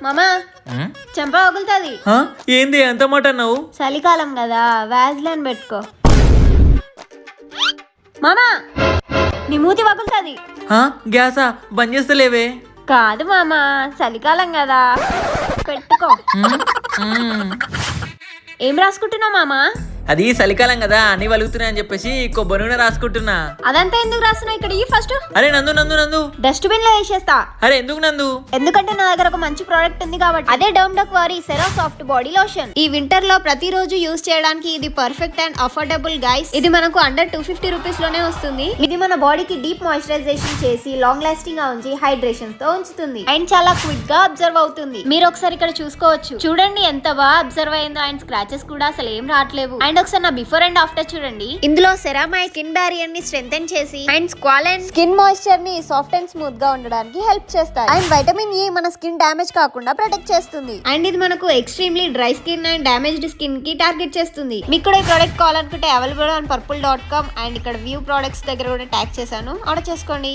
మామా చెంప పగులుతుంది. ఏంది ఎంత మాట అన్నావు? చలికాలం కదా వ్యాజ్లైన్ పెట్టుకో. మామా నీ మూతి పగులుతుంది. గ్యాసా బంద్ చేస్తలేవే. కాదు మామా చలికాలం కదా పెట్టుకో. ఏం రాసుకుంటున్నావు మామా? అది చలికాలం కదా అన్ని వలుగుతున్నాయి అని చెప్పేసి కొబ్బరి నూనె రాసుకుంటున్నా. అదంతా ఎందుకు రాస్తున్నావు? ఇక్కడ ఈ ఫస్ట్. అరే నందు నందు నందు డస్ట్బిన్ లో వేసేస్తా. అరే ఎందుకు నందు? ఎందుకంటే నా దగ్గర ఒక మంచి ప్రోడక్ట్ ఉంది కాబట్టి. అదే డౌన్ డక్ వారి సెరా సాఫ్ట్ బాడీ లోషన్. ఈ వింటర్ లో ప్రతిరోజు యూజ్ చేయడానికి ఇది పర్ఫెక్ట్ అండ్ అఫోర్డబుల్ గైస్. ఇది మనకు అండర్ 250 రూపీస్ లోనే వస్తుంది. ఇది మన బాడీకి డీప్ మాయిశ్చరైజేషన్ చేసి లాంగ్ లాస్టింగ్ గా ఉంచి హైడ్రేషన్ తో ఉంచుతుంది అండ్ చాలా క్విక్ గా అబ్జర్వ్ అవుతుంది. మీరు ఒకసారి ఇక్కడ చూసుకోవచ్చు. చూడండి ఎంత బాగా అబ్జర్వ్ అయిందో అండ్ స్క్రాచెస్ కూడా అసలు ఏం రావట్లేవు. అండ్ ఒకసారి నా బిఫోర్ అండ్ ఆఫ్టర్ చూడండి. ఇందులో సెరామైడ్ స్కిన్ బ్యారియర్ ని స్ట్రెంథెన్ చేసి అండ్ స్క్వాలెన్ స్కిన్ మాయిశ్చర్ ని సాఫ్ట్ అండ్ స్మూత్ గా ఉండడానికి హెల్ప్ చేస్తాయి. అండ్ వైటమిన్ ఈ మన స్కిన్ డ్యామేజ్ కాకుండా ప్రొటెక్ట్ చేస్తుంది. అండ్ ఇది మనకు extremely dry skin and damaged skin కి టార్గెట్ చేస్తుంది. మీకు కూడా ఈ ప్రోడక్ట్ కావాలనుకుంటే అవైలబుల్ ఆన్ purple.com అండ్ ఇక్కడ వ్యూ ప్రొడక్ట్స్ దగ్గర కూడా ట్యాగ్ చేశాను. ఆర్డర్ చేసుకోండి.